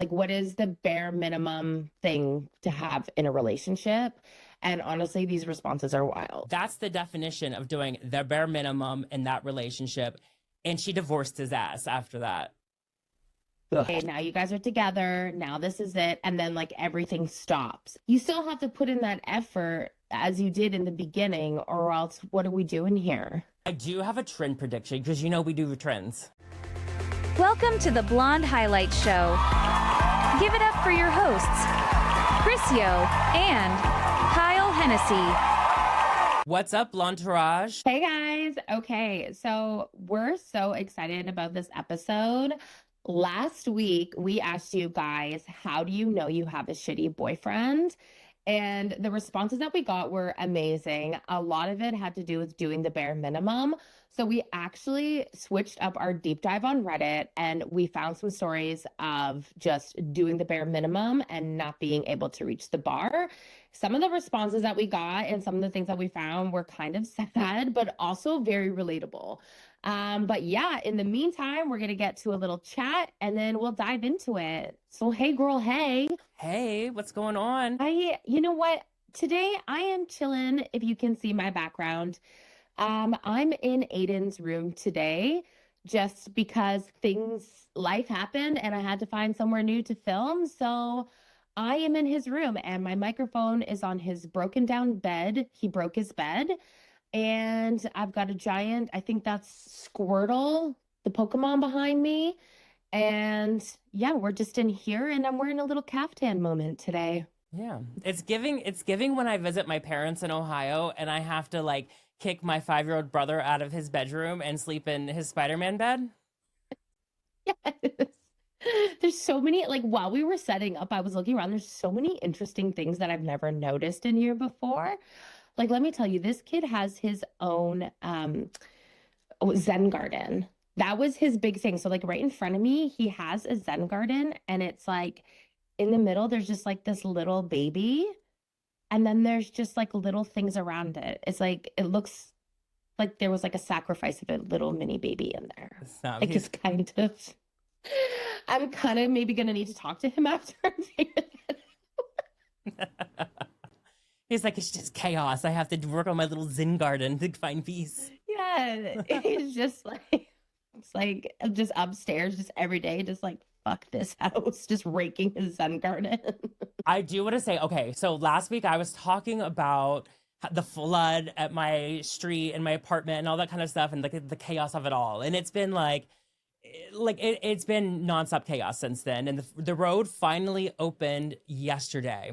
Like, what is the bare minimum thing to have in a relationship? And honestly, these responses are wild. That's the definition of doing the bare minimum in that relationship. And she divorced his ass after that. Okay, now you guys are together. Now this is it. And then like everything stops. You still have to put in that effort as you did in the beginning, or else what are we doing here? I do have a trend prediction because you know we do trends. Welcome to the Blonde Highlight Show. Give it up for your hosts, Chrisio and Kyle Hennessy. What's up, Blontourage? Hey guys. Okay, so we're so excited about this episode. Last week, we asked you guys, how do you know you have a shitty boyfriend? And the responses that we got were amazing. A lot of it had to do with doing the bare minimum. So we actually switched up our deep dive on Reddit and we found some stories of just doing the bare minimum and not being able to reach the bar. Some of the responses that we got and some of the things that we found were kind of sad, but also very relatable. But yeah, in the meantime, we're going to get to a little chat and then we'll dive into it. So, hey, girl, hey. Hey, what's going on? You know what? Today I am chilling. If you can see my background, I'm in Aiden's room today just because life happened and I had to find somewhere new to film. So I am in his room and my microphone is on his broken down bed. He broke his bed. And I've got a giant, I think that's Squirtle, the Pokemon behind me. And yeah, we're just in here and I'm wearing a little caftan moment today. Yeah, it's giving when I visit my parents in Ohio and I have to like kick my 5-year-old brother out of his bedroom and sleep in his Spider-Man bed. Yes. There's so many, like while we were setting up, I was looking around, there's so many interesting things that I've never noticed in here before. Like, let me tell you, this kid has his own Zen garden. That was his big thing. So, like, right in front of me, he has a Zen garden, and it's like in the middle, there's just like this little baby, and then there's just like little things around it. It's like it looks like there was like a sacrifice of a little mini baby in there. Stop. Like, it's kind of, I'm kind of maybe gonna need to talk to him after and figure that out. He's like, it's just chaos. I have to work on my little Zen garden to find peace. Yeah, it's just like it's like just upstairs, just every day, just like fuck this house, just raking his Zen garden. I do want to say, okay, so last week I was talking about the flood at my street and my apartment and all that kind of stuff and like the chaos of it all. And it's been it's been nonstop chaos since then. And the road finally opened yesterday.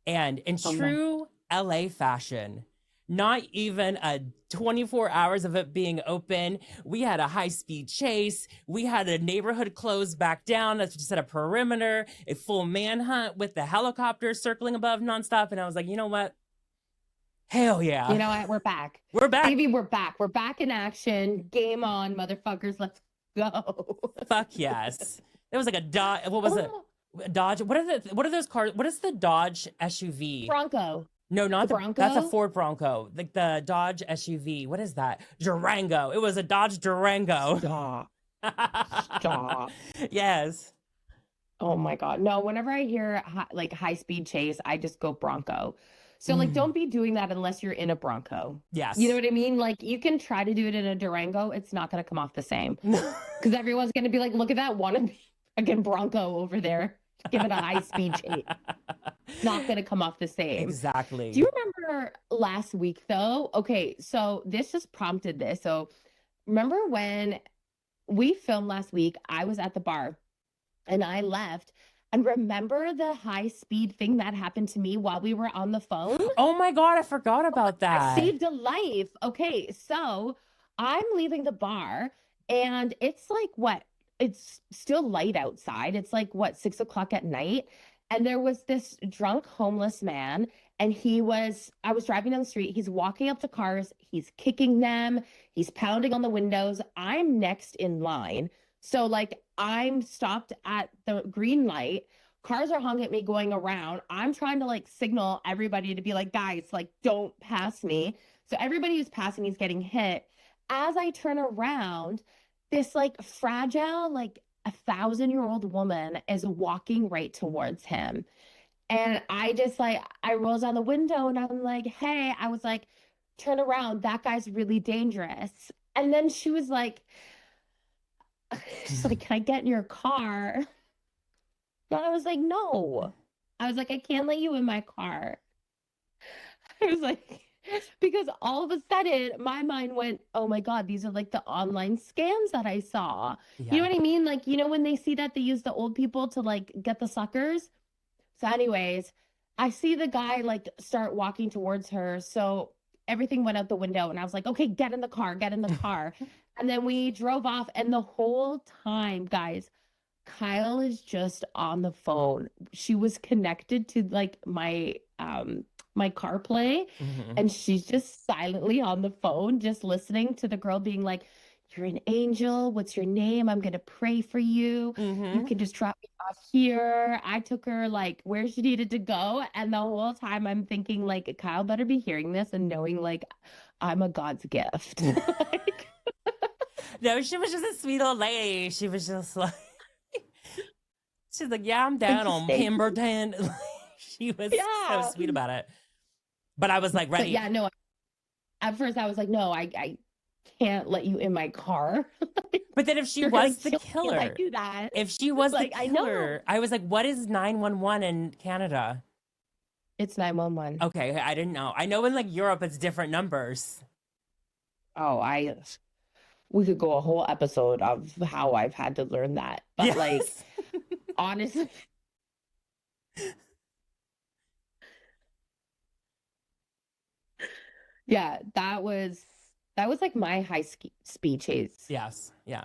And in true LA fashion, not even a 24 hours of it being open, we had a high-speed chase. We had a neighborhood closed back down to set a perimeter, a full manhunt with the helicopter circling above nonstop. And I was like, you know what? Hell yeah. You know what? We're back. We're back. Baby, we're back. We're back in action. Game on, motherfuckers. Let's go. Fuck yes. It was like a Dodge. What was it? Dodge. What are those cars? What is the Dodge SUV? Bronco. No, not the Bronco. That's a Ford Bronco. Like the Dodge SUV. What is that? Durango. It was a Dodge Durango. Stop. Stop. Yes. Oh my God. No, whenever I hear like high speed chase, I just go Bronco. So like, don't be doing that unless you're in a Bronco. Yes. You know what I mean? Like you can try to do it in a Durango. It's not going to come off the same because everyone's going to be like, look at that wannabe fucking Bronco over there. Give it a high speed chase. Not going to come off the same. Exactly. Do you remember last week though? Okay, so this just prompted this. So remember when we filmed last week, I was at the bar and I left. And remember the high speed thing that happened to me while we were on the phone? Oh my God, I forgot about that. I saved a life. Okay, so I'm leaving the bar and it's like what? It's still light outside. It's like what, 6 o'clock at night. And there was this drunk homeless man and I was driving down the street. He's walking up to cars. He's kicking them. He's pounding on the windows. I'm next in line. So like I'm stopped at the green light. Cars are honking at me going around. I'm trying to like signal everybody to be like, guys, like don't pass me. So everybody who's passing is getting hit. As I turn around, this like fragile, like a 1,000-year-old woman is walking right towards him. And I just like, I roll down the window and I'm like, hey, I was like, turn around. That guy's really dangerous. And then she was like, she's like, can I get in your car? And I was like, no. I was like, I can't let you in my car. I was like, because all of a sudden my mind went, oh my God, these are like the online scams that I saw. You Yeah. know what I mean? Like, you know, when they see that they use the old people to like get the suckers. So, anyways, I see the guy like start walking towards her. So everything went out the window, and I was like, okay, get in the car, get in the car. And then we drove off, and the whole time, guys, Kyle is just on the phone. She was connected to like my CarPlay, Hmm. and she's just silently on the phone, just listening to the girl being like, "You're an angel. What's your name? I'm gonna pray for you. You Hmm. can just drop me off here." I took her like where she needed to go, and the whole time I'm thinking like Kyle better be hearing this and knowing like I'm a God's gift. Like, No, she was just a sweet old lady. She was just like, she's like, yeah, I'm thank down you, on Stacy. Pemberton. She was so Yeah. sweet about it. But I was like But ready. yeah, no, at first I was like, no, I can't let you in my car. But then if she You're gonna was the kill me if I killer, do that. if she was the Like, I know. killer, I was like, what is 911 in Canada? It's 911. Okay, I didn't know. I know in like Europe it's different numbers. Oh, we could go a whole episode of how I've had to learn that. But like, Yes. honestly, yeah, that was like my high ski speed chase. Yes. Yeah.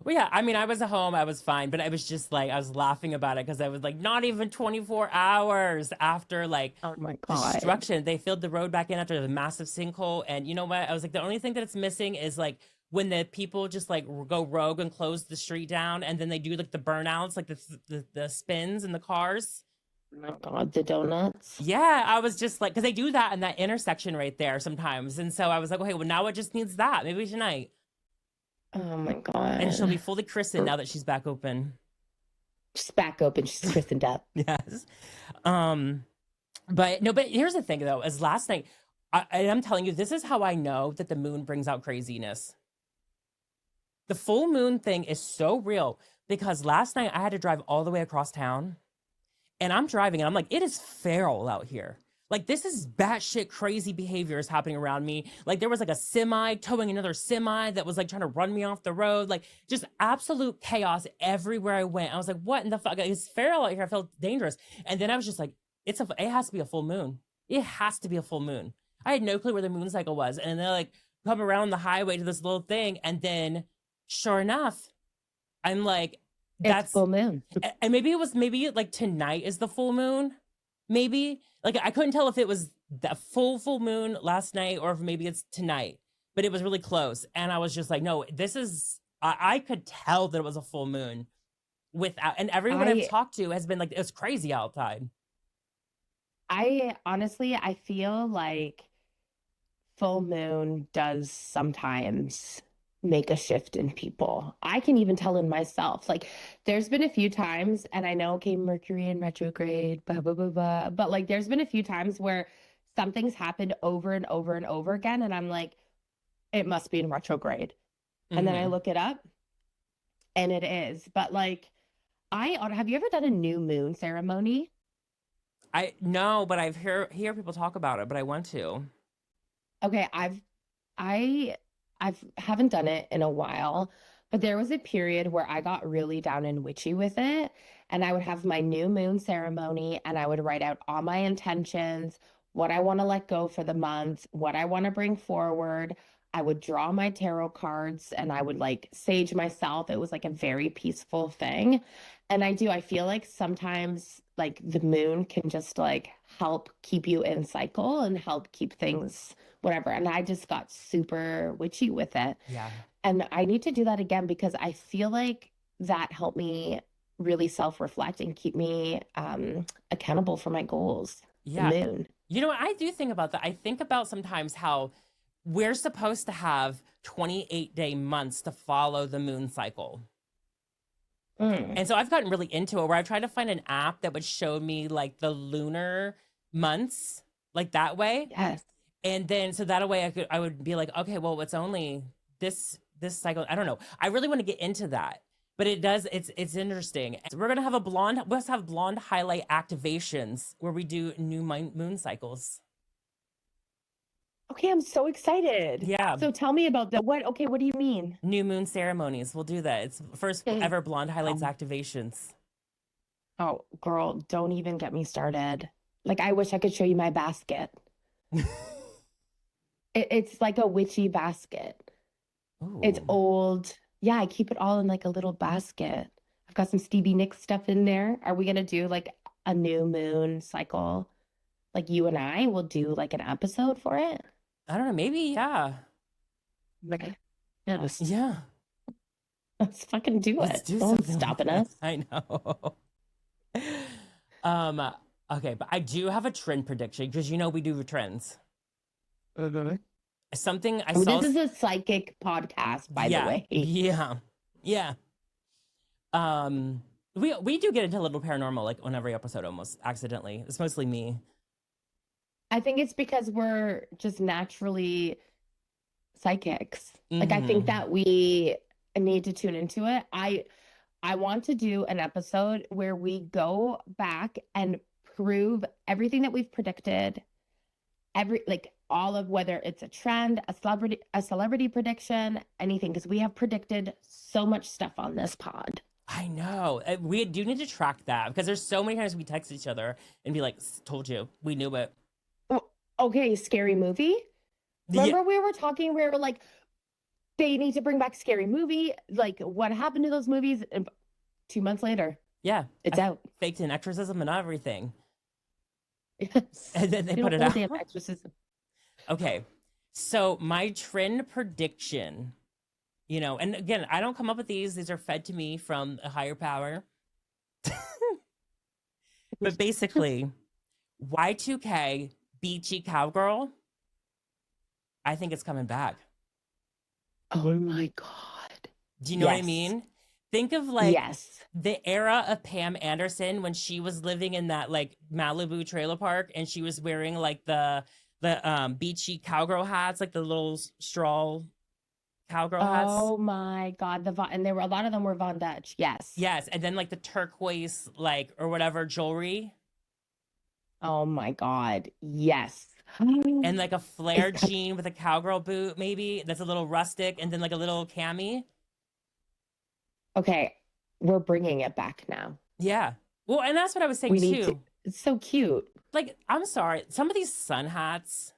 Well, yeah. I mean, I was at home. I was fine, but I was just like, I was laughing about it because I was like, not even 24 hours after like Oh my God. destruction, they filled the road back in after the massive sinkhole. And you know what? I was like, the only thing that it's missing is like when the people just like go rogue and close the street down, and then they do like the burnouts, like the spins in the cars. Oh my God, the donuts. Yeah, I was just like, because they do that in that intersection right there sometimes, and so I was like, okay, well now it just needs that maybe tonight. Oh my And she'll be God. fully christened now that she's back open. She's back open. She's christened up. Yes. Um, but no, but here's the thing though, is last night, and I'm telling you, this is how I know that the moon brings out craziness. The full moon thing is so real because last night I had to drive all the way across town, and I'm driving and I'm like, it is feral out here. Like this is batshit crazy behavior is happening around me. Like there was like a semi towing another semi that was like trying to run me off the road. Like just absolute chaos everywhere I went. I was like, what in the fuck? It's feral out here. I felt dangerous. And then I was just like, it has to be a full moon. It has to be a full moon. I had no clue where the moon cycle was. And then like come around the highway to this little thing. And then sure enough, I'm like, It's that's full moon. and maybe like tonight is the full moon. Maybe like I couldn't tell if it was the full moon last night or if maybe it's tonight, but it was really close. And I was just like, no, this is I could tell that it was a full moon without, and everyone I've I talked to has been like, it's crazy outside. I honestly I feel like full moon does sometimes make a shift in people. I can even tell in myself. Like there's been a few times, and I know okay, Mercury in retrograde, blah blah blah blah. But like there's been a few times where something's happened over and over and over again, and I'm like, it must be in retrograde. And then I Hmm. look it up and it is. But like I have you ever done a new moon ceremony? I no, but I've hear people talk about it, but I want to. Okay, I I've haven't done it in a while, but there was a period where I got really down and witchy with it, and I would have my new moon ceremony and I would write out all my intentions, what I want to let go for the month, what I want to bring forward. I would draw my tarot cards and I would like sage myself. It was like a very peaceful thing. And I feel like sometimes like the moon can just like help keep you in cycle and help keep things whatever. And I just got super witchy with it. Yeah. And I need to do that again because I feel like that helped me really self-reflect and keep me accountable for my goals. The Yeah. moon. You know what? I do think about that. I think about sometimes how we're supposed to have 28-day months to follow the moon cycle. Mm. And so I've gotten really into it where I tried to find an app that would show me like the lunar months, like that way. Yes. And then so that way I would be like, okay, well, it's only this cycle. I don't know. I really want to get into that. But it's interesting. So we're gonna have we'll have blonde highlight activations where we do new moon cycles. Okay, I'm so excited. Yeah. So tell me about that. Okay, what do you mean? New moon ceremonies. We'll do that. It's first ever blonde highlights Um, activations. Oh, girl, don't even get me started. Like, I wish I could show you my basket. It's like a witchy basket. It's Ooh. old. Yeah, I keep it all in like a little basket. I've got some Stevie Nicks stuff in there. Are we gonna do like a new moon cycle? Like you and I will do like an episode for it? I don't know, maybe, yeah. Like, yes. Yeah. Let's fucking do Let's it. do No one's something like stopping that. us. I know. Okay, but I do have a trend prediction because we do trends. Something I Oh, saw. this is a psychic podcast, by the way. Yeah. We do get into a little paranormal like on every episode almost accidentally. It's mostly me. I think it's because we're just naturally psychics. Like, I think Mhm. that we need to tune into it. I want to do an episode where we go back and prove everything that we've predicted, like all of whether it's a trend, a celebrity prediction, anything, because we have predicted so much stuff on this pod. I know. We do need to track that because there's so many times we text each other and be like, "Told you, we knew it." Okay, scary movie. Remember we were talking, we were like, they need to bring back scary movie. Like, what happened to those movies? And 2 months later, Yeah, it's out. faked in exorcism and everything. Yes. And then they put it out. Damn exorcism. Okay, so my trend prediction, and again, I don't come up with these. These are fed to me from a higher power. But basically, Y2K beachy cowgirl, I think it's coming back. Oh my God. Do you know what I Yes. mean? Think of like Yes. the era of Pam Anderson when she was living in that like Malibu trailer park and she was wearing like the beachy cowgirl hats, like the little straw cowgirl hats. Oh my God. And there were a lot of them were Von Dutch. Yes. Yes, and then like the turquoise like or whatever jewelry Oh my God. Yes. and like a flare Is that- jean with a cowgirl boot maybe that's a little rustic and then like a little cami. Okay. We're bringing it back now. Yeah. Well, and that's what I was saying We need too. to. It's so cute. Like, I'm sorry, some of these sun hats,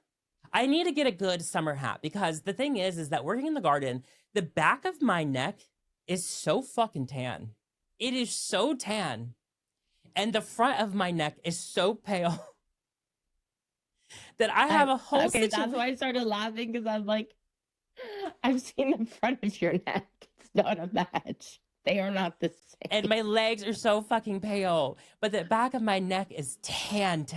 I need to get a good summer hat because the thing is that working in the garden, the back of my neck is so fucking tan. It is so tan. And the front of my neck is so pale that I have a whole Okay, that's why I started laughing because I'm like, I've seen the front of your neck. It's not a match. They are not the same. And my legs are so fucking pale, but the back of my neck is tan,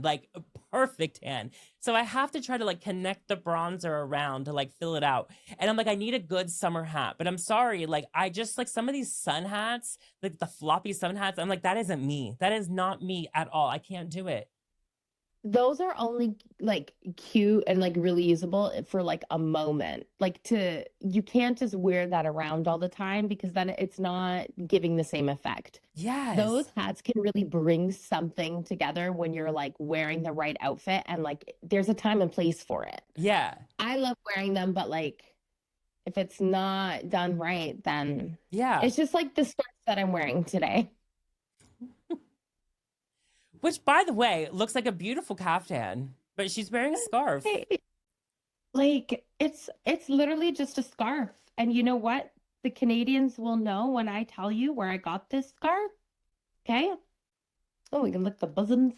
like a perfect tan. So I have to try to like connect the bronzer around to like fill it out. And I'm like, I need a good summer hat, but I'm sorry. Like I just like some of these sun hats, like the floppy sun hats. I'm like, that isn't me. That is not me at all. I can't do it. Those are only like cute and like really usable for like a moment. Like you can't just wear that around all the time because then it's not giving the same effect. Yes. Those hats can really bring something together when you're like wearing the right outfit and like there's a time and place for it. Yeah. I love wearing them, but like if it's not done right, then Yeah. it's just like the skirts that I'm wearing today. Which, by the way, looks like a beautiful caftan, but she's wearing a scarf. Like it's literally just a scarf. And you know what? The Canadians will know when I tell you where I got this scarf. Okay? Oh, we can lick the bosoms.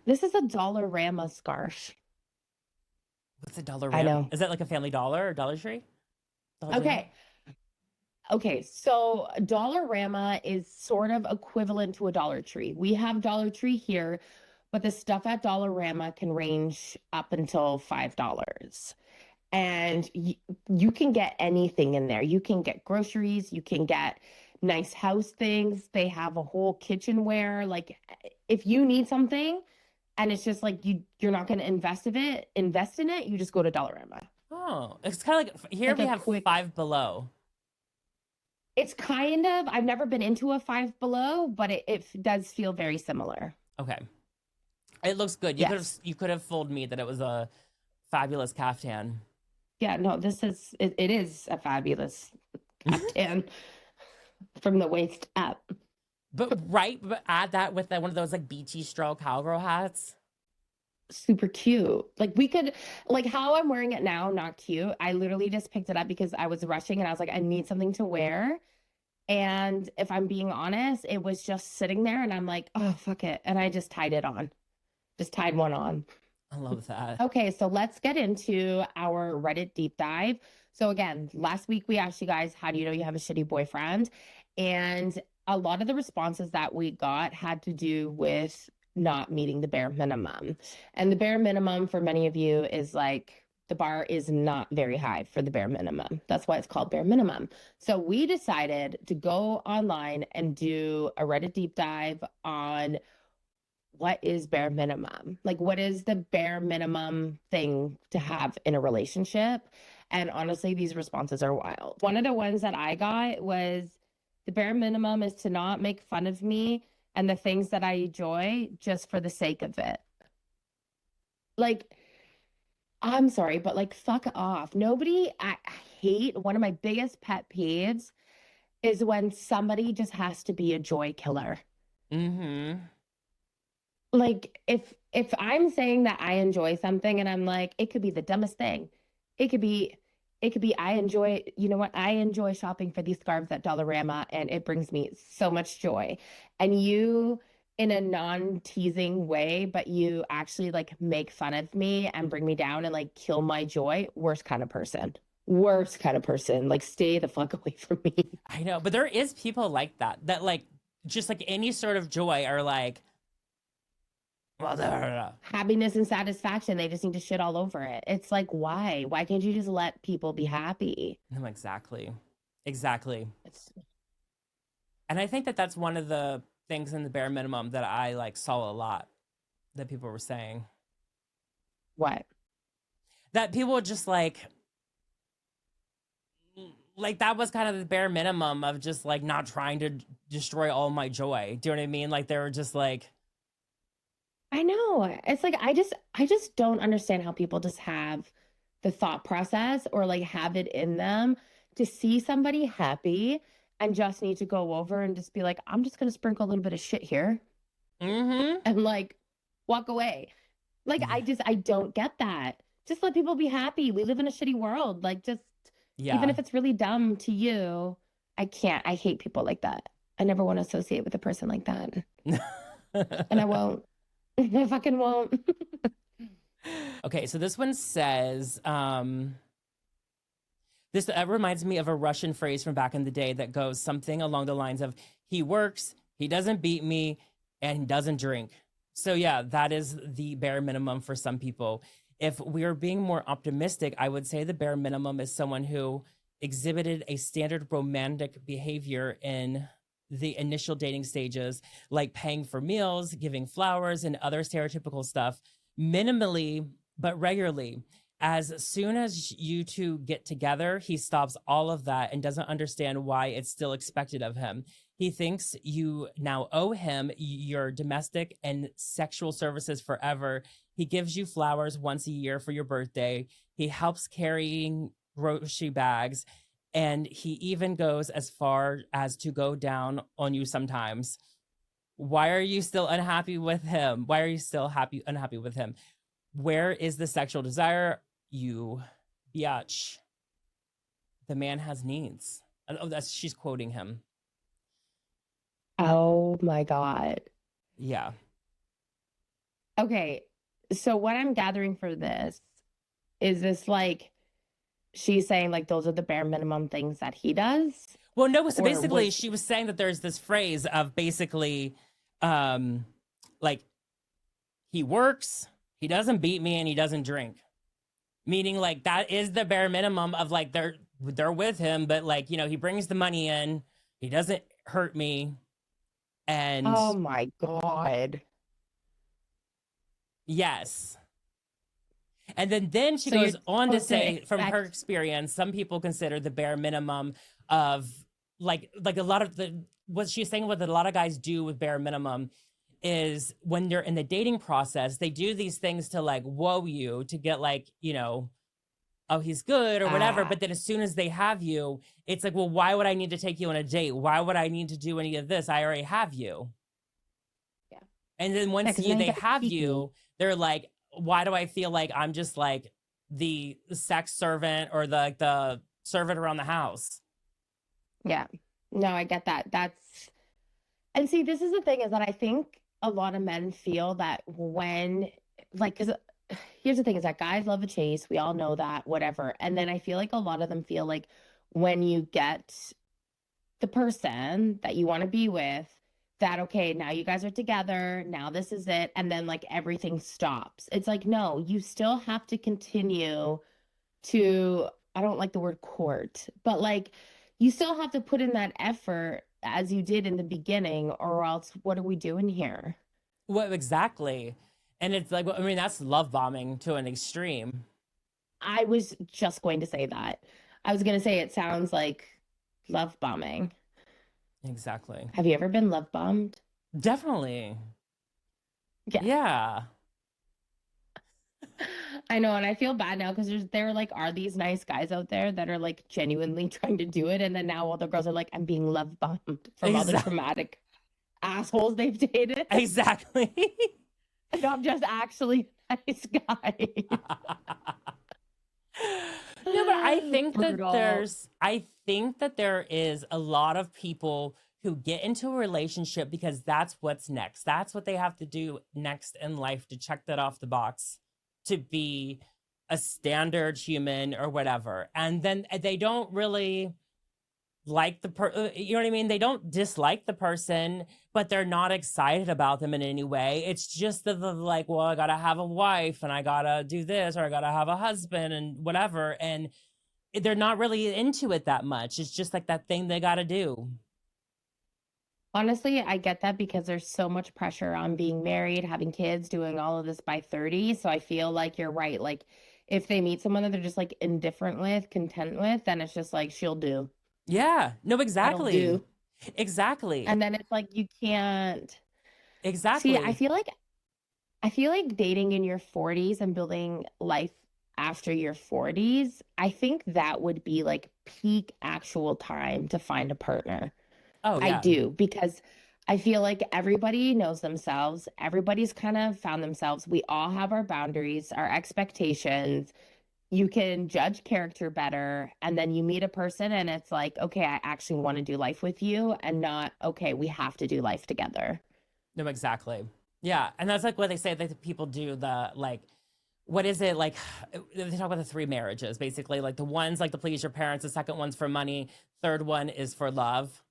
This is a Dollarama scarf. What's a dollar? I know. Is that like a Family Dollar or Dollar Tree? Dollar Okay. Okay, so Dollarama is sort of equivalent to a Dollar Tree. We have Dollar Tree here, but the stuff at Dollarama can range up until $5. And you can get anything in there. You can get groceries, you can get nice house things. They have a whole kitchenware. Like if you need something and it's just like you're not going to invest in it, you just go to Dollarama. Oh, it's kind of like here Like we a have quick Five Below. It's kind of, I've never been into a Five Below, but it does feel very similar. Okay. It looks good. Yes. You could have fooled me that it was a fabulous caftan. Yeah, no, it is a fabulous caftan from the waist up. But add that with one of those like beachy straw cowgirl hats. Super cute. Like we could, like how I'm wearing it now, not cute. I literally just picked it up because I was rushing and I was like, I need something to wear. And if I'm being honest, it was just sitting there and I'm like, oh, fuck it. And I just tied it on, just tied one on. I love that. Okay, so let's get into our Reddit deep dive. So again, last week we asked you guys, how do you know you have a shitty boyfriend? And a lot of the responses that we got had to do with not meeting the bare minimum. And the bare minimum for many of you is like the bar is not very high for the bare minimum. That's why it's called bare minimum. So we decided to go online and do a Reddit deep dive on what is bare minimum? Like, what is the bare minimum thing to have in a relationship? And honestly, these responses are wild. One of the ones that I got was the bare minimum is to not make fun of me and the things that I enjoy just for the sake of it. Like, I'm sorry, but like, fuck off. I hate one of my biggest pet peeves is when somebody just has to be a joy killer. Mm-hmm. Like if I'm saying that I enjoy something and I'm like, it could be the dumbest thing. It could be I enjoy, you know what? I enjoy shopping for these scarves at Dollarama and it brings me so much joy. And you in a non-teasing way, but you actually like make fun of me and bring me down and like kill my joy. Worst kind of person. Worst kind of person. Like stay the fuck away from me. I know, but there is people like that like just like any sort of joy are like, well, Happiness and satisfaction, they just need to shit all over it. It's like, why can't you just let people be happy? no, exactly. It's And I think that that's one of the things in the bare minimum that I like saw a lot that people were saying what? that people were just like that was kind of the bare minimum of just like not trying to destroy all my joy. Do you know what I mean? Like they were just like, I know. It's like I just don't understand how people just have the thought process or like have it in them to see somebody happy and just need to go over and just be like, I'm just gonna sprinkle a little bit of shit here mm-hmm. and like walk away. Like I don't get that. Just let people be happy. We live in a shitty world. Like just even Yeah. if it's really dumb to you, I can't. I hate people like that. I never want to associate with a person like that. And I won't. I fucking won't. Okay, so this one says, this reminds me of a Russian phrase from back in the day that goes something along the lines of, he works, he doesn't beat me, and he doesn't drink. So yeah, that is the bare minimum for some people. If we're being more optimistic, I would say the bare minimum is someone who exhibited a standard romantic behavior in the initial dating stages, like paying for meals, giving flowers, and other stereotypical stuff, minimally but regularly. As soon as you two get together, he stops all of that and doesn't understand why it's still expected of him. He thinks you now owe him your domestic and sexual services forever. He gives you flowers once a year for your birthday. He helps carrying grocery bags. And he even goes as far as to go down on you sometimes. Why are you still unhappy with him? Why are you still unhappy with him? Where is the sexual desire? You biatch. The man has needs. Oh, she's quoting him. Oh my God. Yeah. Okay. So what I'm gathering for this is this like she's saying like those are the bare minimum things that he does? Well, no, so basically was... she was saying that there's this phrase of basically like he works, he doesn't beat me, and he doesn't drink. Meaning like that is the bare minimum of like they're with him, but like, you know, he brings the money in, he doesn't hurt me. And Oh my God. yes. And then she So you're goes on to supposed to say, from her expect, experience, some people consider the bare minimum of like a lot of the what she's saying, what a lot of guys do with bare minimum is when they're in the dating process, they do these things to like whoa you to get like, oh, he's good or whatever. ah, But then as soon as they have you, it's like, well, why would I need to take you on a date? Why would I need to do any of this? I already have you. yeah. And then Yeah, once because now you they got to have keep me. you, they're like, why do I feel like I'm just like the sex servant or the servant around the house? Yeah. No, I get that. And see, this is the thing is that I think a lot of men feel that when, like, because here's the thing is that guys love a chase. We all know that, whatever. And then I feel like a lot of them feel like when you get the person that you want to be with, that, okay, now you guys are together. Now this is it. And then, like, everything stops. It's like, no, you still have to continue to, I don't like the word court, but like you still have to put in that effort as you did in the beginning, or else what are we doing here? What exactly? And it's like, I mean, that's love bombing to an extreme. I was just going to say that. I was going to say it sounds like love bombing. Exactly. Have you ever been love bombed? Definitely. Yeah. Yeah. I know, and I feel bad now because there like are these nice guys out there that are like genuinely trying to do it, and then now all the girls are like, I'm being love bombed from all the Exactly. traumatic assholes they've dated. Exactly. And I'm just actually a nice guy. No, but Brutal. I think that there is a lot of people who get into a relationship because that's what's next. That's what they have to do next in life to check that off the box to be a standard human or whatever. And then they don't really like you know what I mean? They don't dislike the person, but they're not excited about them in any way. It's just the like, well, I gotta have a wife and I gotta do this or I gotta have a husband and whatever. And they're not really into it that much. It's just like that thing they gotta do. Honestly, I get that because there's so much pressure on being married, having kids, doing all of this by 30. So I feel like you're right. Like if they meet someone that they're just like indifferent with, content with, then it's just like she'll do. Yeah, no, That'll exactly. do. Exactly. And then it's like you can't see, Exactly. I feel like dating in your 40s and building life after your 40s, I think that would be like peak actual time to find a partner. Oh, I yeah. do because I feel like everybody knows themselves. Everybody's kind of found themselves. We all have our boundaries, our expectations. You can judge character better. And then you meet a person and it's like, okay, I actually want to do life with you and not, okay, we have to do life together. No, exactly. Yeah. And that's like what they say that people do the like, what is it like? They talk about the three marriages basically. Like the one's like to please your parents, the second one's for money, third one is for love,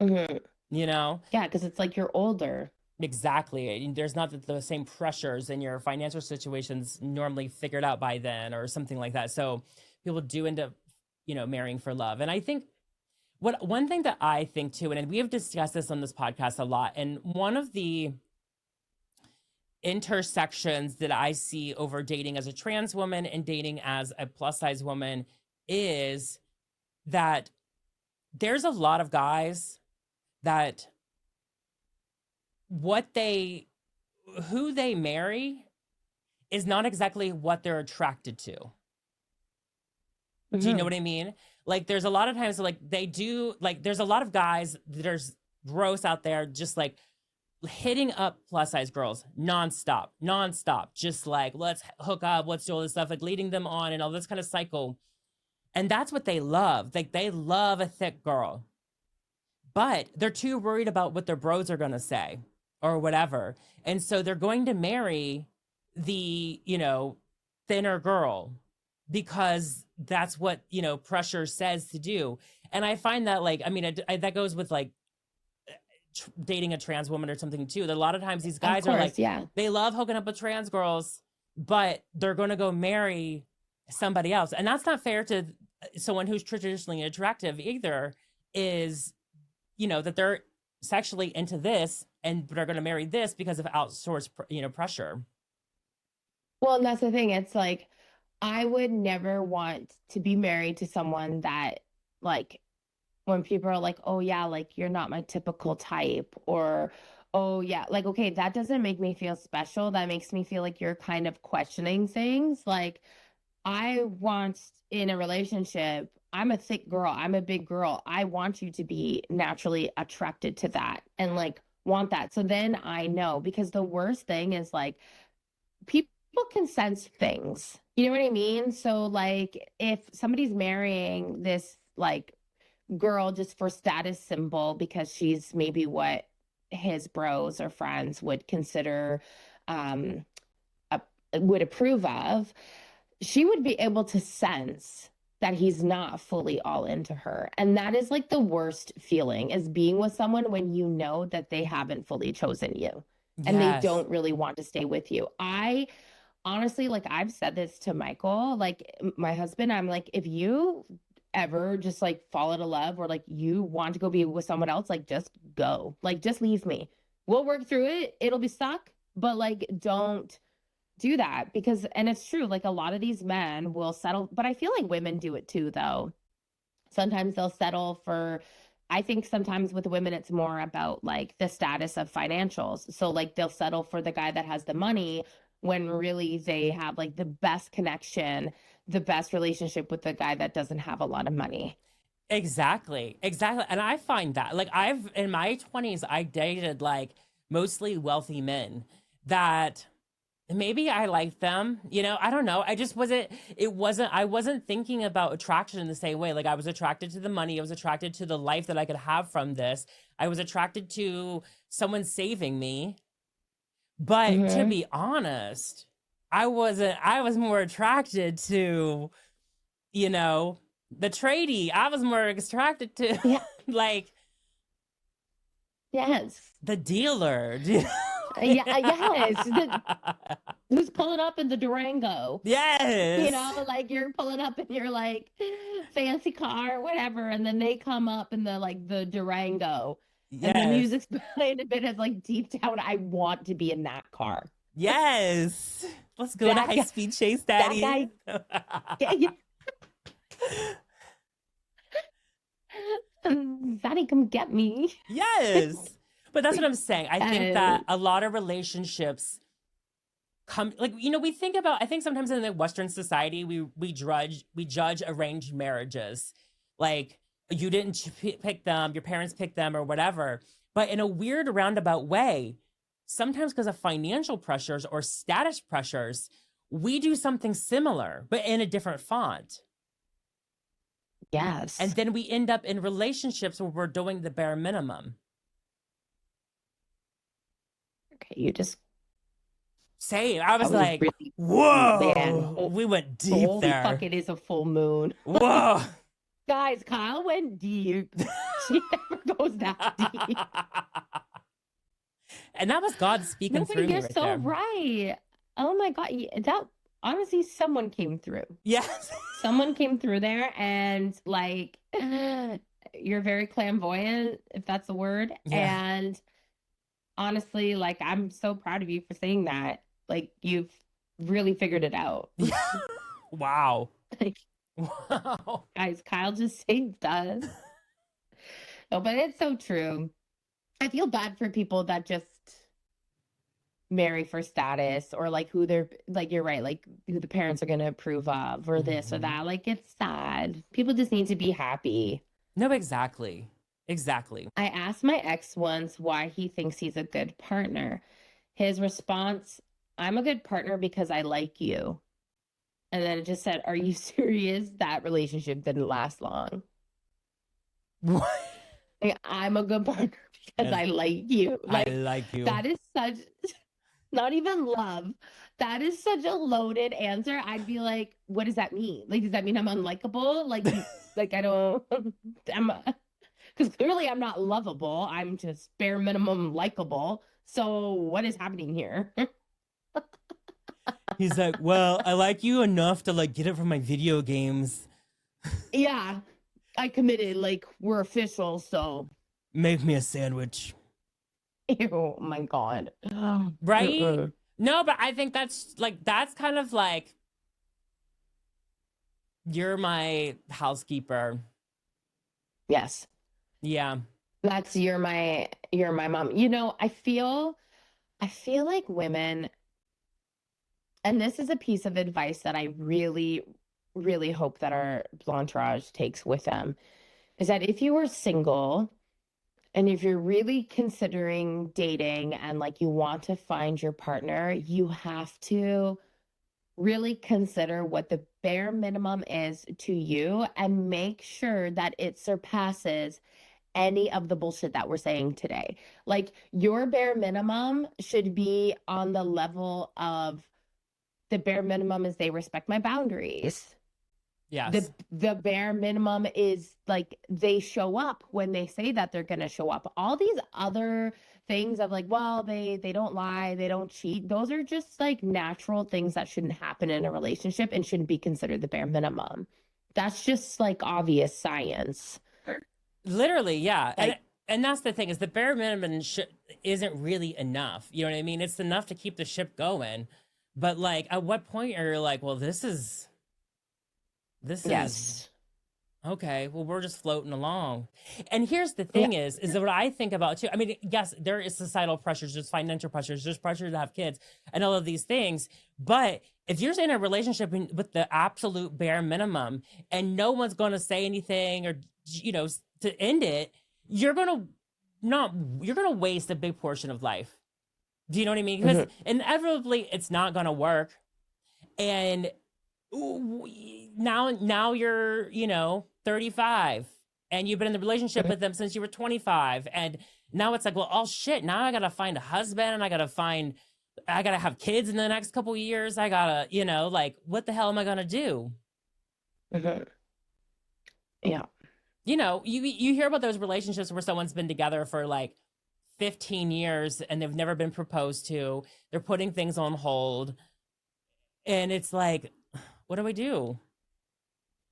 Mhm. you know? Yeah, because it's like you're older. Exactly. And there's not the same pressures and your financial situations normally figured out by then or something like that. So people do end up, marrying for love. And I think what one thing that I think too, and we have discussed this on this podcast a lot, and one of the intersections that I see over dating as a trans woman and dating as a plus size woman is that there's a lot of guys that what they who they marry is not exactly what they're attracted to. Do you know Mhm. what I mean? Like there's a lot of times like they do like there's a lot of guys that are gross out there just like hitting up plus size girls nonstop, just like let's hook up, let's do all this stuff, like leading them on and all this kind of cycle. And that's what they love. Like they love a thick girl, but they're too worried about what their bros are gonna say or whatever. And so they're going to marry the, thinner girl because that's what, pressure says to do. And I find that like, I mean, that goes with like dating a trans woman or something too. That a lot of times these Of guys are like, course, yeah. they love hooking up with trans girls, but they're going to go marry somebody else. And that's not fair to someone who's traditionally attractive either, is you know, that they're sexually into this and they're going to marry this because of outsourced, you know, pressure. Well, and that's the thing. It's like I would never want to be married to someone that like when people are like, "Oh yeah, like you're not my typical type," or "Oh yeah, like okay, that doesn't make me feel special. That makes me feel like you're kind of questioning things." Like I want in a relationship, I'm a thick girl, I'm a big girl. I want you to be naturally attracted to that and like want that. So then I know because the worst thing is like people can sense things. You know what I mean? So like if somebody's marrying this like girl just for status symbol because she's maybe what his bros or friends would consider um a, would approve of, she would be able to sense that he's not fully all into her. And that is like the worst feeling is being with someone when you know that they haven't fully chosen you and they Yes. don't really want to stay with you. I honestly, like I've said this to Michael, like my husband, I'm like, if you ever just like fall out of love or like you want to go be with someone else, like just go, like just leave me. We'll work through it. It'll be stuck, but like don't do that because, and it's true, like a lot of these men will settle, but I feel like women do it too, though. Sometimes they'll settle for, I think sometimes with women, it's more about like the status of financials. So, like, they'll settle for the guy that has the money when really they have like the best connection, the best relationship with the guy that doesn't have a lot of money. Exactly. Exactly. And I find that like I've in my 20s I dated like mostly wealthy men that maybe I liked them, you know, I don't know. I just wasn't I wasn't thinking about attraction in the same way. Like I was attracted to the money, I was attracted to the life that I could have from this. I was attracted to someone saving me. But to Mm-hmm. be honest, I was more attracted to, you know, the tradie. I was more attracted to Yeah. like Yes. the dealer. You Yeah. know? Yes. Who's pulling up in the Durango? You Yes. know, like you're pulling up in your like fancy car or whatever, and then they come up in the like the Durango and the Yes. music's playing a bit of like deep down. I want to be in that car. Yes. Let's go on a That high guy, speed chase, that daddy. guy, yeah, Zaddy, come get me. Yes. But that's what I'm saying. I think Uh, that a lot of relationships come like you know we think about I think sometimes in the Western society we judge arranged marriages like you didn't pick them, your parents picked them or whatever, but in a weird roundabout way sometimes because of financial pressures or status pressures we do something similar but in a different font, and yes. then we end up in relationships where we're doing the bare minimum. Okay, you just Same, I that was was like, really man. whoa, we went deep Holy fuck! there. It is a full moon, Whoa. guys. Kyle went deep. She never goes that deep. And that was God No, speaking but through me you're right so there. right. Oh my God. That honestly, someone came through. Yes. Someone came through there and like you're very clairvoyant, if that's a word. Yeah. And honestly, like I'm so proud of you for saying that. Like you've really figured it out. Yeah. Wow. Like, Wow. guys, Kyle just saved us. No, but it's so true. I feel bad for people that just marry for status or like who they're like you're right, like who the parents are gonna approve of or this or Mhm. that. Like it's sad. People just need to be happy. No, exactly. Exactly. I asked my ex once why he thinks he's a good partner. His response, I'm a good partner because I like you. And then it just said, are you serious? That relationship didn't last long. What? Like, I'm a good partner because Yes, I like you. I Like like you. that is such not even love. That is such a loaded answer. I'd be like, what does that mean? Like, does that mean I'm unlikable? Like, like I don't, I'm, because clearly I'm not lovable. I'm just bare minimum likable. So what is happening here? He's like, well, I like you enough to like get it from my video games. Yeah, I committed. Like we're official. So Make me a sandwich. Ew, oh my God. Right? Mm-mm. No, but I think that's kind of like you're my housekeeper. Yes. Yeah. That's you're my mom. You know, I feel like women, and this is a piece of advice that I really, really hope that our entourage takes with them, is that if you are single and if you're really considering dating and like you want to find your partner, you have to really consider what the bare minimum is to you and make sure that it surpasses any of the bullshit that we're saying today. Like your bare minimum should be on the level of the bare minimum is they respect my boundaries. The Yes. the bare minimum is like they show up when they say that they're going to show up. All these other things of like, well, they don't lie, they don't cheat. Those are just like natural things that shouldn't happen in a relationship and shouldn't be considered the bare minimum. That's just like obvious science. Literally, yeah. Like, And that's the thing is the bare minimum isn't really enough. You know what I mean? It's enough to keep the ship going. But like at what point are you like, well, this is yes. okay, well, we're just floating along. And here's the Yeah. thing is that what I think about too. I mean, yes, there is societal pressures, there's financial pressures, there's pressure to have kids and all of these things. But if you're in a relationship with the absolute bare minimum and no one's going to say anything or, to end it, you're going to you're going to waste a big portion of life. Do you know what I mean? Because Mhm. inevitably it's not going to work. And now you're 35 and you've been in the relationship with them since you were 25 and now it's like, well, oh shit, now I gotta find a husband, I gotta have kids in the next couple of years, I gotta like what the hell am I gonna do? Mhm. Yeah. You hear about those relationships where someone's been together for like 15 years and they've never been proposed to, they're putting things on hold, and it's like, what do we do?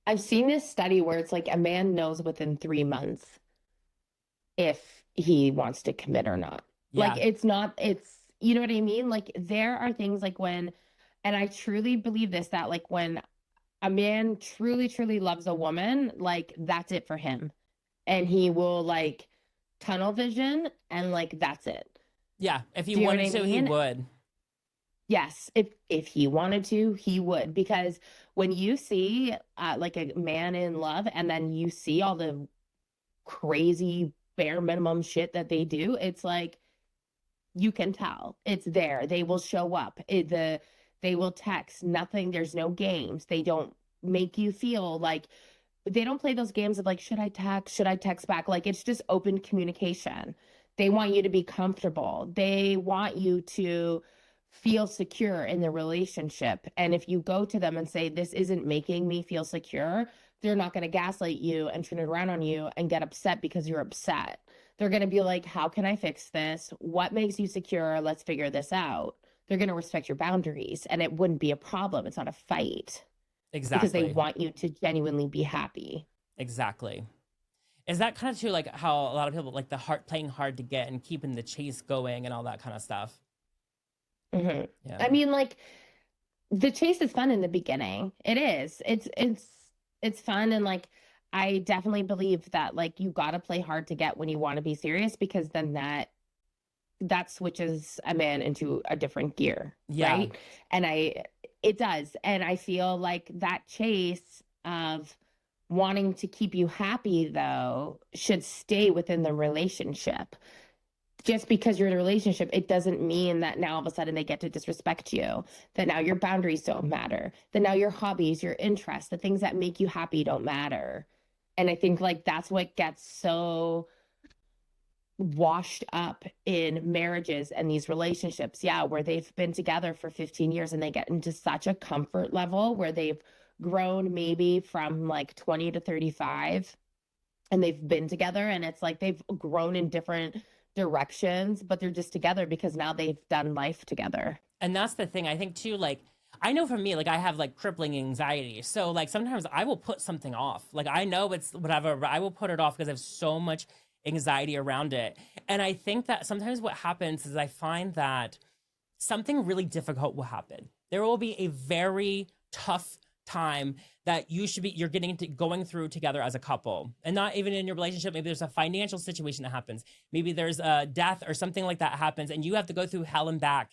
I've seen this study where it's like a man knows within 3 months if he wants to commit or not. Like Yeah. it's not, you know what I mean? Like there are things like when, and I truly believe this, that like when a man truly, truly loves a woman, like that's it for him. And he will like tunnel vision and like that's it. Yeah, if he Do you know what wanted I to, he mean? would. Yes, if he wanted to, he would. Because when you see like a man in love and then you see all the crazy bare minimum shit that they do, it's like you can tell it's there. They will show up. They will text. Nothing. There's no games. They don't make you feel like they don't play those games of like, should I text? Should I text back? Like it's just open communication. They want you to be comfortable. They want you to feel secure in the relationship. And if you go to them and say, this isn't making me feel secure, they're not going to gaslight you and turn it around on you and get upset because you're upset. They're going to be like, how can I fix this? What makes you secure? Let's figure this out. They're going to respect your boundaries and it wouldn't be a problem. It's not a fight because they Exactly. want you to genuinely be happy. Exactly. Is that kind of too like how a lot of people like the hard playing hard to get and keeping the chase going and all that kind of stuff? Hmm. Yeah. I mean, like the chase is fun in the beginning. It is. It's fun and like I definitely believe that like you got to play hard to get when you want to be serious because then that switches a man into a different gear, Yeah. right? And it does. And I feel like that chase of wanting to keep you happy though should stay within the relationship. Just because you're in a relationship, it doesn't mean that now all of a sudden they get to disrespect you, that now your boundaries don't matter, that now your hobbies, your interests, the things that make you happy don't matter. And I think like that's what gets so washed up in marriages and these relationships, yeah, where they've been together for 15 years and they get into such a comfort level where they've grown maybe from like 20 to 35 and they've been together and it's like they've grown in different directions, but they're just together because now they've done life together. And that's the thing. I think too, like, I know for me, like, I have like crippling anxiety. So, like, sometimes I will put something off. Like, I know it's whatever, but I will put it off because I have so much anxiety around it. And I think that sometimes what happens is I find that something really difficult will happen. There will be a very tough time that you're getting into going through together as a couple, and not even in your relationship. Maybe there's a financial situation that happens, maybe there's a death or something like that happens, and you have to go through hell and back.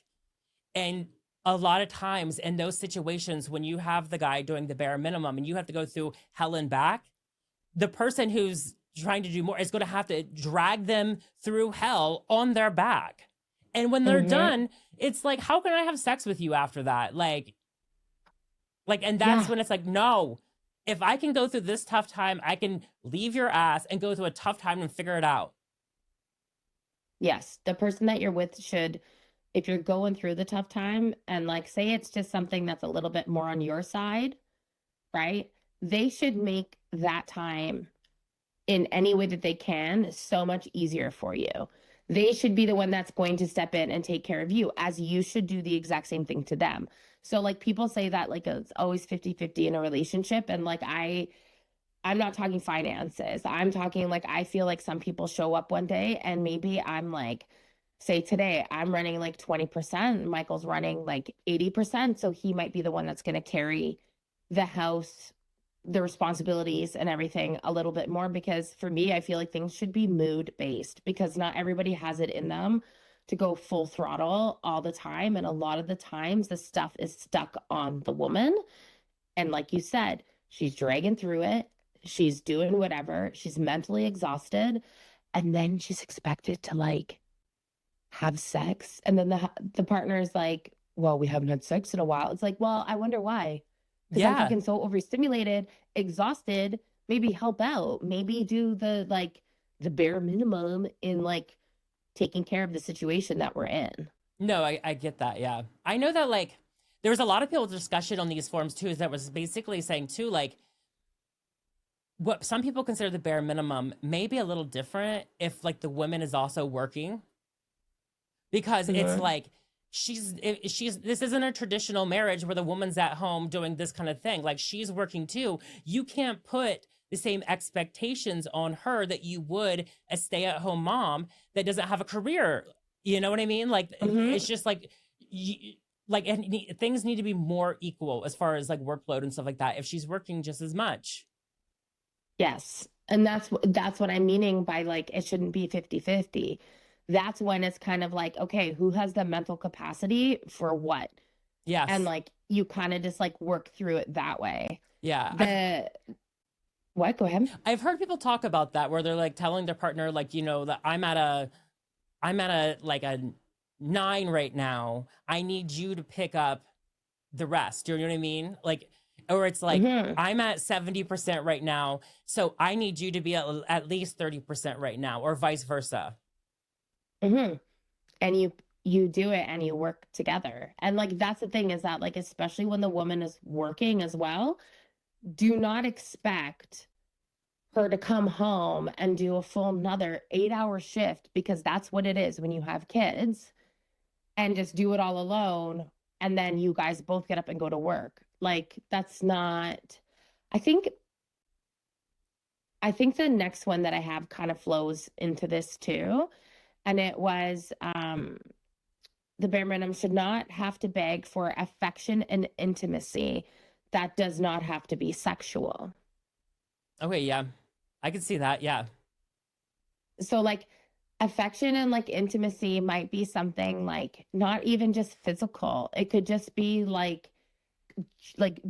And a lot of times in those situations, when you have the guy doing the bare minimum and you have to go through hell and back, the person who's trying to do more is going to have to drag them through hell on their back. And when they're done, it's like, how can I have sex with you after that? And that's when it's like, no, if I can go through this tough time, I can leave your ass and go through a tough time and figure it out. Yes. The person that you're with should, if you're going through the tough time and like, say it's just something that's a little bit more on your side, right? They should make that time in any way that they can so much easier for you. They should be the one that's going to step in and take care of you, as you should do the exact same thing to them. So like people say that like it's always 50-50 in a relationship. And like I'm not talking finances. I'm talking like I feel like some people show up one day and maybe I'm like, say today I'm running like 20%, Michael's running like 80%. So he might be the one that's going to carry the house, the responsibilities and everything a little bit more, because for me, I feel like things should be mood based, because not everybody has it in them to go full throttle all the time. And a lot of the times the stuff is stuck on the woman. And like you said, she's dragging through it. She's doing whatever. She's mentally exhausted. And then she's expected to like have sex. And then the partner is like, well, we haven't had sex in a while. It's like, well, I wonder why. Because I'm fucking so overstimulated, exhausted. Maybe help out. Maybe do the bare minimum in like taking care of the situation that we're in. No, I get that. Yeah. I know that like there was a lot of people discussion on these forums too, that was basically saying too, like what some people consider the bare minimum may be a little different if like the woman is also working, because it's like, she's this isn't a traditional marriage where the woman's at home doing this kind of thing. Like she's working too. You can't put the same expectations on her that you would a stay-at-home mom that doesn't have a career. You know what I mean? Like it's just like things need to be more equal as far as like workload and stuff like that, if she's working just as much. Yes. And that's what I'm meaning by like it shouldn't be 50-50. That's when it's kind of like, okay, who has the mental capacity for what? Yes. And like you kind of just like work through it that way. Yeah. What? Go ahead. I've heard people talk about that where they're like telling their partner, like, you know, that I'm at a like a 9 right now. I need you to pick up the rest. Do you know what I mean? Like, or it's like, I'm at 70% right now, so I need you to be at least 30% right now, or vice versa. And you do it and you work together. And like that's the thing, is that like especially when the woman is working as well, do not expect her to come home and do a full another 8-hour shift, because that's what it is when you have kids, and just do it all alone, and then you guys both get up and go to work. Like that's not, I think the next one that I have kind of flows into this too. And it was the bare minimum should not have to beg for affection and intimacy that does not have to be sexual. Okay, yeah. I can see that, yeah. So like affection and like intimacy might be something like not even just physical. It could just be like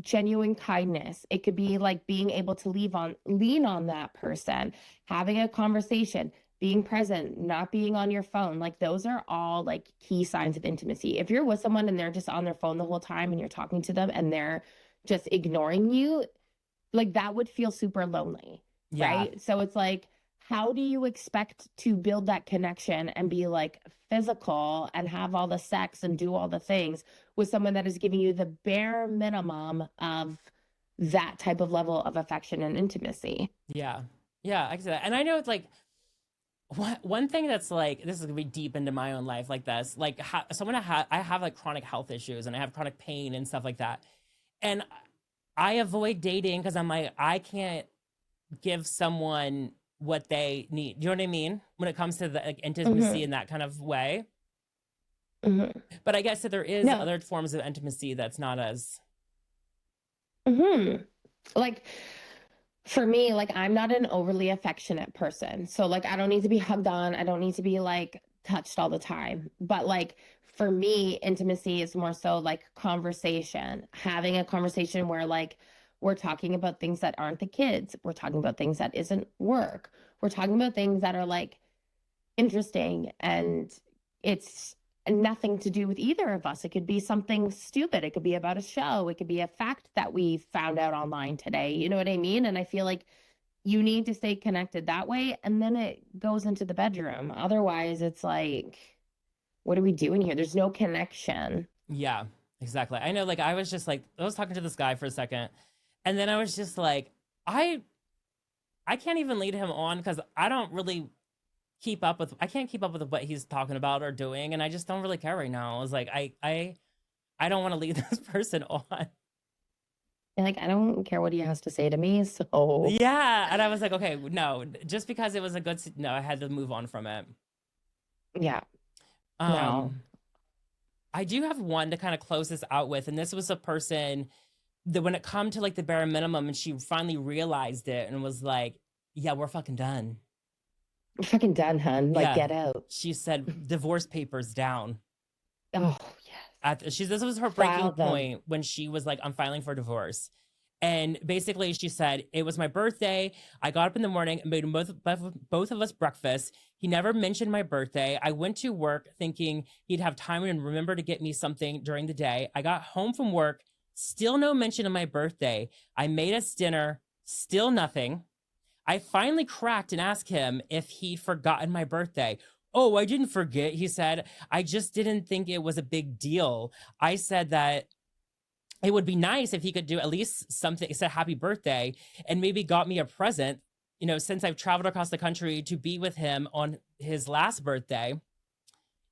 genuine kindness. It could be like being able to lean on that person, having a conversation, being present, not being on your phone. Like those are all like key signs of intimacy. If you're with someone and they're just on their phone the whole time and you're talking to them and they're just ignoring you, like that would feel super lonely. Yeah. Right? So it's like, how do you expect to build that connection and be like physical and have all the sex and do all the things with someone that is giving you the bare minimum of that type of level of affection and intimacy? Yeah. Yeah, I can see that. And I know it's like, one thing that's like, this is gonna be deep into my own life like this, like I have like chronic health issues and I have chronic pain and stuff like that. And I avoid dating because I'm like, I can't give someone what they need. You know what I mean? When it comes to the like, intimacy Hmm. in that kind of way. Hmm. But I guess that there is No. other forms of intimacy that's not as. Hmm. Like for me, like I'm not an overly affectionate person. So like I don't need to be hugged on. I don't need to be like touched all the time. But like for me, intimacy is more so like conversation, having a conversation where like we're talking about things that aren't the kids. We're talking about things that isn't work. We're talking about things that are like interesting and it's nothing to do with either of us. It could be something stupid. It could be about a show. It could be a fact that we found out online today. You know what I mean? And I feel like you need to stay connected that way. And then it goes into the bedroom. Otherwise, it's like, what are we doing here? There's no connection. Yeah, exactly. I know, like, I was just like, I was talking to this guy for a second, and then I was just like, I I can't even lead him on because I don't really I can't keep up with what he's talking about or doing, and I just don't really care right now. I was like, I don't want to lead this person on. And like, I don't care what he has to say to me. So, Yeah, and I was like, okay, no, just because it was a no, I had to move on from it. yeah, no. Um, I do have one to kind of close this out with, and this was a person that when it come to like the bare minimum, and she finally realized it and was like, "Yeah, we're fucking done." I'm fucking done, hun. Like, Yeah, get out. she said, "Divorce papers down." Oh, yes. This was her breaking File them. point when she was like, "I'm filing for divorce." And basically, she said, it was my birthday. I got up in the morning and made both of us breakfast. He never mentioned my birthday. I went to work thinking he'd have time and remember to get me something during the day. I got home from work, still no mention of my birthday. I made us dinner, still nothing. I finally cracked and asked him if he'd forgotten my birthday. Oh, I didn't forget, he said. I just didn't think it was a big deal. I said that it would be nice if he could do at least something, said happy birthday, and maybe got me a present, since I've traveled across the country to be with him on his last birthday.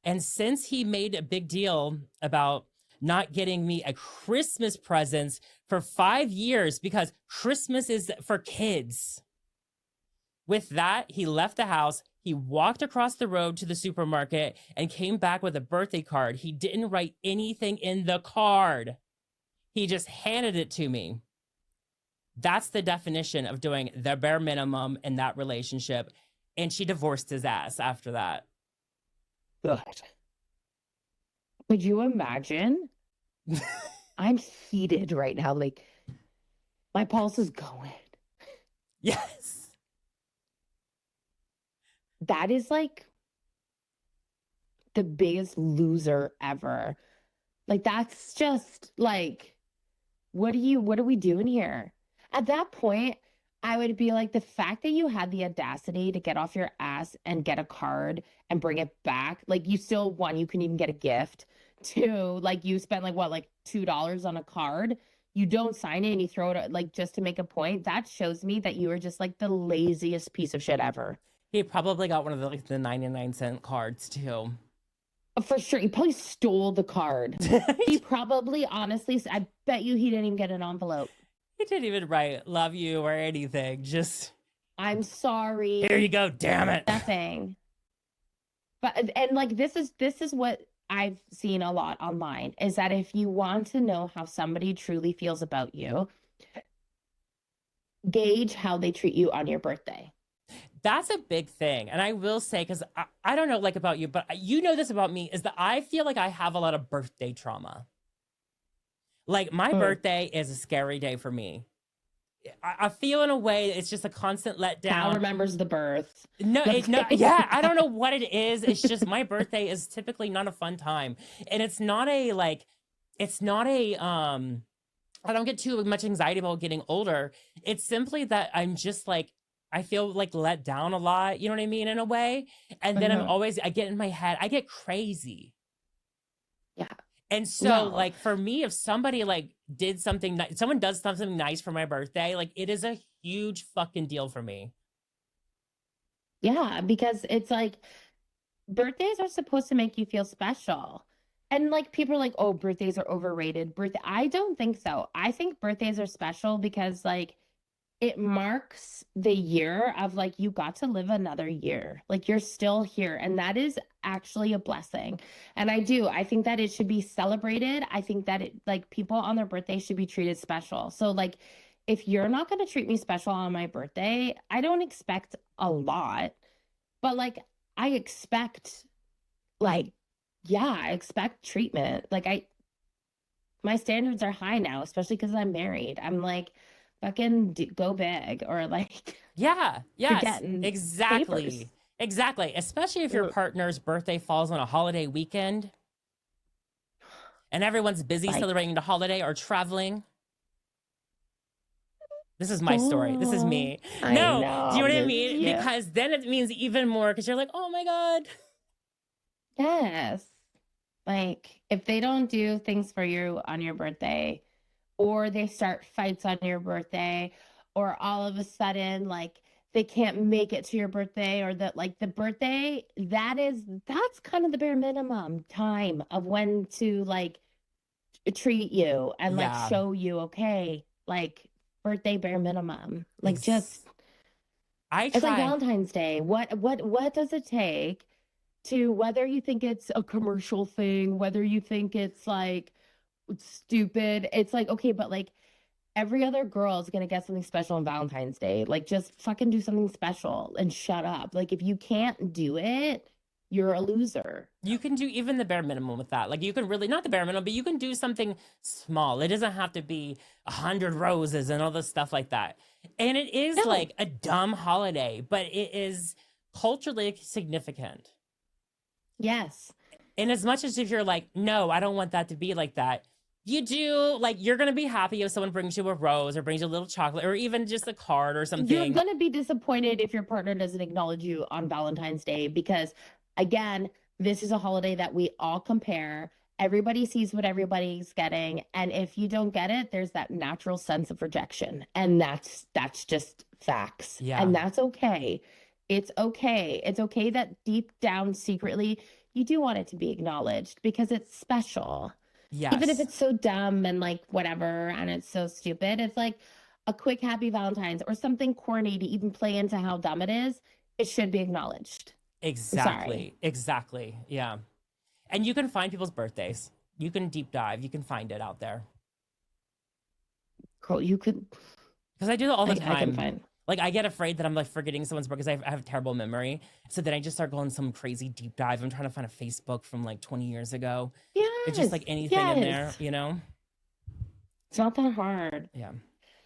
And since he made a big deal about not getting me a Christmas present for 5 years because Christmas is for kids. With that, he left the house. He walked across the road to the supermarket and came back with a birthday card. He didn't write anything in the card. He just handed it to me. That's the definition of doing the bare minimum in that relationship. And she divorced his ass after that. Good. Could you imagine? I'm heated right now. Like, my pulse is going. Yes. That is like the biggest loser ever. Like, that's just like, what are we doing here? At that point, I would be like, the fact that you had the audacity to get off your ass and get a card and bring it back, like you still one, you can even get a gift. Two, like you spent like what, like $2 on a card. You don't sign it and you throw it like just to make a point. That shows me that you are just like the laziest piece of shit ever. He probably got one of the 99-cent cards too. For sure. He probably stole the card. He probably, honestly, I bet you he didn't even get an envelope. He didn't even write love you or anything. Just, I'm sorry. here you go, damn it. Nothing. But and like this is what I've seen a lot online is that if you want to know how somebody truly feels about you, gauge how they treat you on your birthday. That's a big thing. And I will say, because I don't know like about you, but you know this about me, is that I feel like I have a lot of birthday trauma. Like my birthday is a scary day for me. I feel in a way it's just a constant letdown. Cal remembers the birth. No, yeah, I don't know what it is. It's just my birthday is typically not a fun time. And it's not a I don't get too much anxiety about getting older. It's simply that I'm just like, I feel like let down a lot, you know what I mean, in a way. And then I get in my head, I get crazy. Yeah. And so like for me, if somebody like did something, someone does something nice for my birthday, like it is a huge fucking deal for me. Yeah, because it's like birthdays are supposed to make you feel special. And like people are like, oh, birthdays are overrated. I don't think so. I think birthdays are special because like it marks the year of like you got to live another year. Like you're still here. And that is actually a blessing. And I think that it should be celebrated. I think that it like people on their birthday should be treated special. So like if you're not going to treat me special on my birthday, I don't expect a lot, but like I expect like yeah, I expect treatment. Like my standards are high now, especially because I'm married. I'm like, fucking go big or like Yeah, you're yes, getting papers. exactly. Exactly. Especially if your Ugh. partner's birthday falls on a holiday weekend and everyone's busy Like, celebrating the holiday or traveling. This is my story. This is oh, me. I No, do you know know what I this is mean? you. Because then it means even more because you're like, oh my God. Yes. Like, if they don't do things for you on your birthday, or they start fights on your birthday, or all of a sudden, like, they can't make it to your birthday, or that, like, the birthday, that's kind of the bare minimum time of when to, like, treat you and like Yeah, show you okay like birthday bare minimum like just ex- I it's like try. Valentine's Day. What does it take to whether you think it's a commercial thing, whether you think it's like stupid, it's like okay, but like every other girl is gonna get something special on Valentine's Day. Like just fucking do something special and shut up. Like if you can't do it, you're a loser. You can do even the bare minimum with that. Like you can really not the bare minimum, but you can do something small. It doesn't have to be 100 roses and all this stuff like that. And it is No. like a dumb holiday, but it is culturally significant. Yes. And as much as if you're like, no, I don't want that to be like that, you do like you're gonna be happy if someone brings you a rose or brings you a little chocolate or even just a card or You're something. going to be disappointed if your partner doesn't acknowledge you on Valentine's Day because, again, this is a holiday that we all compare. Everybody sees what everybody's getting, and if you don't get it, there's that natural sense of rejection, and that's just facts, Yeah. and that's okay. It's okay. It's okay that deep down, secretly, you do want it to be acknowledged because it's special even if Yes. it's so dumb and like whatever and it's so stupid, it's like a quick happy Valentine's or something corny to even play into how dumb it is. It should be acknowledged. I'm sorry. Exactly. Exactly. Yeah. And you can find people's birthdays. You can deep dive. You can find it out there. Girl, you could, Because I do that all the I can time. find. Like I get afraid that I'm like forgetting someone's birthday because I have terrible memory. So then I just start going some crazy deep dive. I'm trying to find a Facebook from like 20 years ago. It's just Yes. like anything in there, Yes. you know? It's not that hard. Yeah.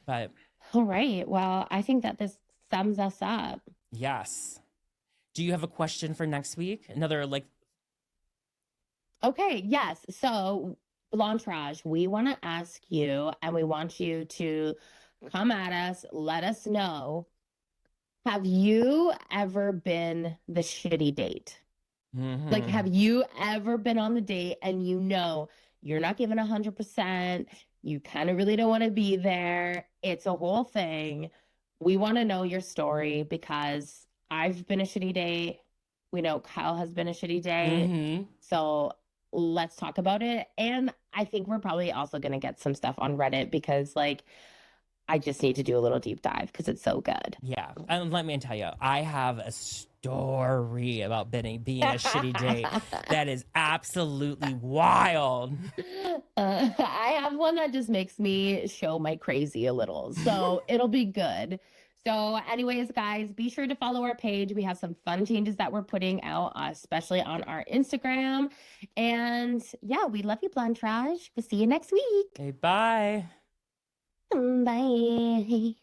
But All right. Well, I think that this sums us up. yes. Do you have a question for next week? Another like Okay. Yes. So, Blantrage, we want to ask you and we want you to come at us, let us know. Have you ever been the shitty date? Like, mm-hmm. have you ever been on the date and you know you're not giving 100%? You kind of really don't want to be there. It's a whole thing. We want to know your story because I've been a shitty date. We know Kyle has been a shitty date. Mm-hmm. So let's talk about it. And I think we're probably also going to get some stuff on Reddit because, like, I just need to do a little deep dive because it's so good. Yeah. And let me tell you, I have a story about being a shitty date that is absolutely wild. I have one that just makes me show my crazy a little. So it'll be good. So, anyways, guys, be sure to follow our page. We have some fun changes that we're putting out, especially on our Instagram. And yeah, we love you, Blantrage. We'll see you next week. Okay, bye. Bye.